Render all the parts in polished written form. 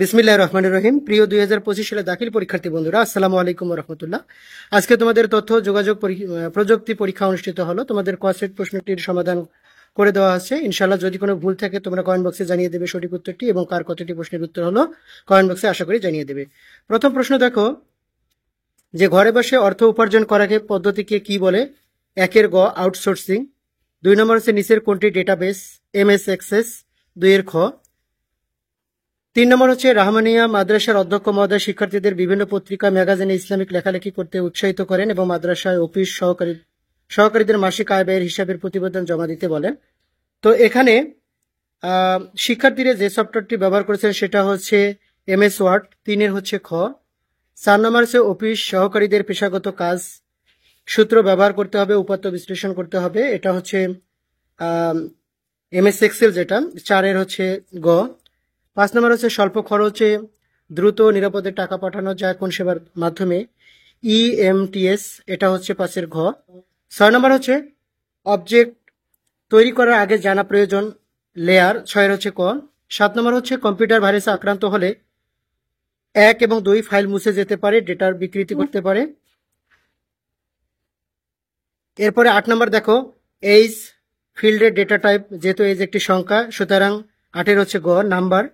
বিসমিল্লাহির রহমানির রহিম। প্রিয় 2025 সালে দাখিল পরীক্ষার্থী বন্ধুরা, আসসালামু আলাইকুম ওয়া রাহমাতুল্লাহ। আজকে তোমাদের তথ্য যোগাযোগ প্রযুক্তি পরীক্ষা অনুষ্ঠিত হলো। তোমাদের ক সেট প্রশ্নটির সমাধান করে দেওয়া আছে। ইনশাআল্লাহ যদি কোনো ভুল থাকে তোমরা কমেন্ট বক্সে জানিয়ে দেবে সঠিক উত্তরটি, এবং কার কতটি প্রশ্নের উত্তর হলো কমেন্ট বক্সে আশা করি জানিয়ে দেবে। প্রথম প্রশ্ন দেখো, যে ঘরে বসে অর্থ উপার্জন করাকে পদ্ধতিকে কি বলে? একের গ আউটসোর্সিং, 2 নম্বর হচ্ছে নিচের কোনটি ডেটাবেস? MS access. 2 এর খ। 3 নম্বর হচ্ছে রাহমানিয়া মাদ্রাসার অধ্যক্ষ মহোদয় শিক্ষার্থীদের বিভিন্ন পত্রিকা ম্যাগাজিনে ইসলামিক লেখালেখি করতে উৎসাহিত করেন এবং মাদ্রাসায় অফিস সহকারীদের মাসিক আয় ব্যয়ের হিসাবের প্রতিবেদন জমা দিতে বলেন। তো এখানে শিক্ষার্থীরা যে সফটওয়্যারটি ব্যবহার করেছেন সেটা হচ্ছে এমএস ওয়ার্ড। 3 এর হচ্ছে খ। 4 নম্বর হচ্ছে অফিস সহকারীদের পেশাগত কাজ সূত্র ব্যবহার করতে হবে, উপাত্ত বিশ্লেষণ করতে হবে, এটা হচ্ছে এমএস এক্সেল যেটা। 4 এর হচ্ছে গ। 5 নম্বর হচ্ছে স্বল্প খরচে দ্রুত নিরাপদে টাকা পাঠানো যায় কোন সেবার মাধ্যমে? ইএমটিএস, এটা হচ্ছে 5 এর ঘ। 6 নম্বর হচ্ছে অবজেক্ট তৈরি করার আগে জানা প্রয়োজন লেয়ার, 6 এর হচ্ছে ক। 7 নম্বর হচ্ছে কম্পিউটার ভাইরাসে আক্রান্ত হলে 1 এবং 2 ফাইল মুছে যেতে পারে, ডেটার বিকৃতি করতে পারে। এরপরে 8 নম্বর দেখো, এইজ ফিল্ডের ডেটা টাইপ, যেহেতু এইজ একটি সংখ্যা সুতরাং 8 এর হচ্ছে গ নাম্বার।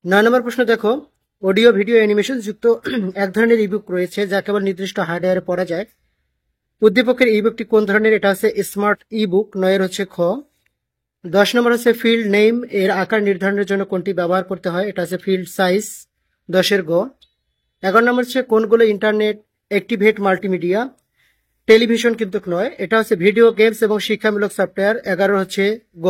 9 নম্বর প্রশ্ন দেখো, অডিও ভিডিও অ্যানিমেশন যুক্ত এক ধরনের ইবুক রয়েছে যা কেবল নির্দিষ্ট হার্ডওয়্যারে পড়া যায়। উদ্দীপকের ইবুকটি কোন ধরনের? এটা হচ্ছে স্মার্ট ইবুক। 9 এর হচ্ছে খ। 10 নম্বর হচ্ছে ফিল্ড নেম এর আকার নির্ধারণের জন্য কোনটি ব্যবহার করতে হয়? এটা হচ্ছে ফিল্ড সাইজ। 10 এর গ। 11 নম্বর হচ্ছে কোনগুলো ইন্টারনেট অ্যাক্টিভেট মাল্টিমিডিয়া? টেলিভিশন কিন্তু নয়, এটা হচ্ছে ভিডিও গেমস এবং শিক্ষামূলক সফটওয়্যার। 11 হচ্ছে গ।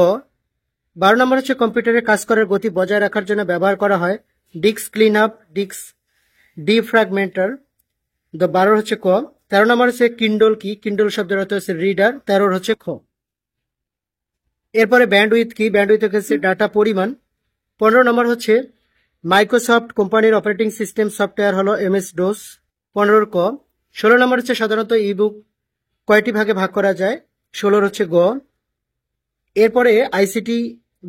12 নম্বর হচ্ছে কম্পিউটারে কাজ করার গতি বজায় রাখার জন্য ব্যবহার করা হয় disk clean up, disk defragmenter. 12 হচ্ছে ক। 13 নম্বর হচ্ছে কিন্ডল কি? কিন্ডল শব্দের অর্থ হচ্ছে রিডার। 13 হচ্ছে খ। এরপরে ব্যান্ডউইথ কি? ব্যান্ডউইথ হচ্ছে ডাটা পরিমাণ। 15 নম্বর হচ্ছে মাইক্রোসফট কোম্পানির অপারেটিং সিস্টেম সফটওয়্যার হলো এমএস ডোস। 15 ক। 16 নম্বর হচ্ছে সাধারণত ইবুক কয়টি ভাগে ভাগ করা যায়? 16 হচ্ছে গ। এরপরে আইসিটি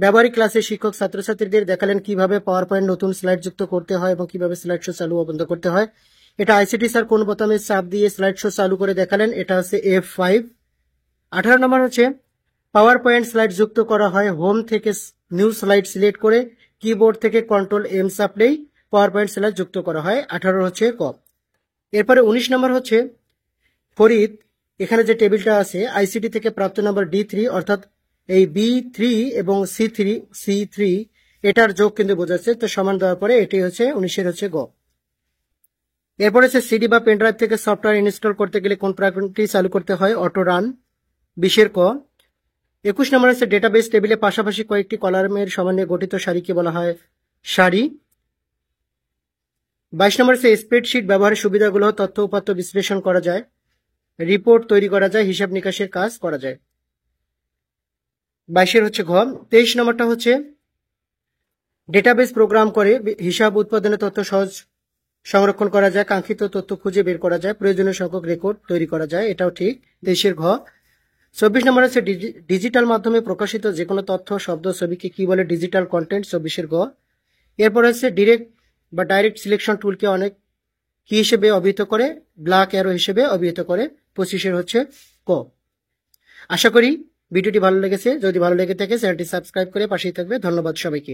ব্যবহারিক ক্লাসে শিক্ষক ছাত্রছাত্রীদের দেখালেন কিভাবে পাওয়ার পয়েন্ট নতুন স্লাইড যুক্ত করতে হয় এবং কিভাবে স্লাইড শো চালু ও বন্ধ করতে হয়। এটা আইসিটি স্যার কোন বোতামে চাপ দিয়ে স্লাইড শো চালু করে দেখালেন? এটা হচ্ছে F5। 18 নম্বর হচ্ছে পাওয়ার পয়েন্ট স্লাইড যুক্ত করা হয় হোম থেকে নিউ স্লাইড সিলেক্ট করে, কিবোর্ড থেকে কন্ট্রোল এম চাপলেই পাওয়ার পয়েন্ট স্লাইড যুক্ত করা হয়। 18 হচ্ছে ক। এরপরে 19 নম্বর হচ্ছে ফরিদ, এখানে যে টেবিলটা আছে আইসিটি থেকে প্রাপ্ত নম্বর D3, অর্থাৎ এই B3 এবং C3 এটার যোগ কিন্তু বোঝাচ্ছে, তো সমান দেওয়ার পরে এটি হচ্ছে 19 হচ্ছে গ। এরপর হচ্ছে সিডি বা পেনড্রাইভ থেকে সফটওয়্যার ইনস্টল করতে গেলে কোন প্রোগ্রামটি চালু করতে হয়? Auto run. 20 ক। 21 নম্বর হচ্ছে ডেটাবেস টেবিলে পাশাপাশি কয়েকটি কলামের সমন্বয়ে গঠিত সারিকে বলা হয় সারি। 22 নম্বর হচ্ছে স্প্রেডশিট ব্যবহারের সুবিধাগুলো, তথ্য উপাত্ত বিশ্লেষণ করা যায়, রিপোর্ট তৈরি করা যায়, হিসাব নিকাশের কাজ করা যায়। 22 হচ্ছে ঘ। 23 নম্বরটা হচ্ছে ডেটাবেস প্রোগ্রাম করে হিসাব উৎপাদনের তথ্য সহজ সংরক্ষণ করা যায়, কাঙ্ক্ষিত তথ্য খুঁজে বের করা যায়, প্রয়োজনীয় সংখ্যক রেকর্ড তৈরি করা যায়, এটাও ঠিক। 23 ঘ। 24 নম্বর হচ্ছে ডিজিটাল মাধ্যমে প্রকাশিত যে কোনো তথ্য, শব্দ, ছবিকে কি বলে? Digital content. 24 গ। এরপর হচ্ছে ডাইরেক্ট সিলেকশন টুলকে অনেক কি হিসেবে অভিহিত করে? ব্ল্যাক অ্যারো হিসেবে অভিহিত করে। 25 হচ্ছে ক। আশা করি ভিডিওটি ভালো লেগেছে। যদি ভালো লেগে থাকে চ্যানেলটি সাবস্ক্রাইব করে পাশেই থাকবে। ধন্যবাদ সবাইকে।